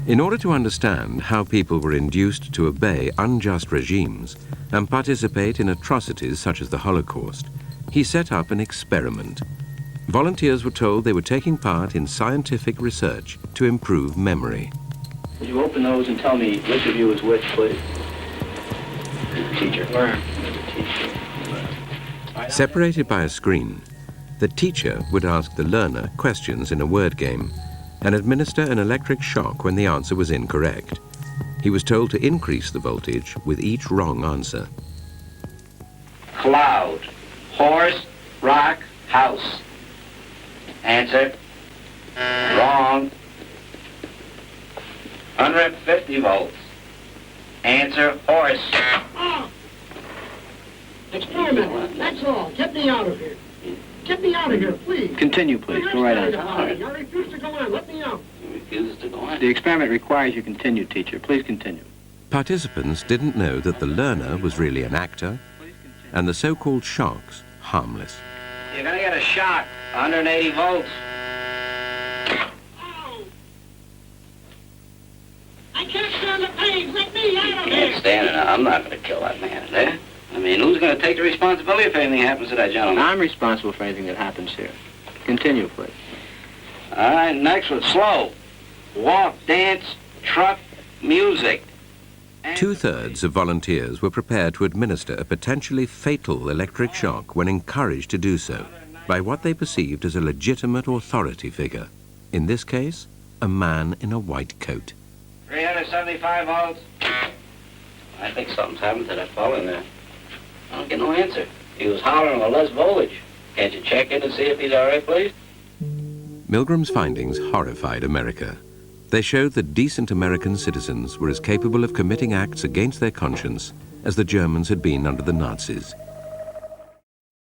In order to understand how people were induced to obey unjust regimes and participate in atrocities such as the Holocaust, he set up an experiment. Volunteers were told they were taking part in scientific research to improve memory. Would you open those and tell me which of you is which, please? Teacher. Learn. Teacher. Separated by a screen, the teacher would ask the learner questions in a word game and administer an electric shock when the answer was incorrect. He was told to increase the voltage with each wrong answer. Cloud. Horse. Rock. House. Answer. Wrong. 150 volts. Answer. Horse. Oh. Experiment. That's all. Get me out of here. Get me out of here, please. Continue, please. Go right on. I refuse to go on. Let me out. He refuses to go on. The experiment requires you continue, teacher. Please continue. Participants didn't know that the learner was really an actor and the so-called shocks harmless. You're gonna get a shock. 180 volts. Oh. I can't stand the pain. Let me out of Can't here. stand it. I'm not gonna kill that man, eh? I mean, who's gonna take the responsibility if anything happens to that gentleman? I'm responsible for anything that happens here. Continue, please. All right, next one. Slow. Walk, dance, truck, music. Two-thirds of volunteers were prepared to administer a potentially fatal electric shock when encouraged to do so by what they perceived as a legitimate authority figure. In this case, a man in a white coat. 375 volts. I think something's happened to that fellow in there. I don't get no answer. He was hollering with less voltage. Can't you check in and see if he's all right, please? Milgram's findings horrified America. They showed that decent American citizens were as capable of committing acts against their conscience as the Germans had been under the Nazis.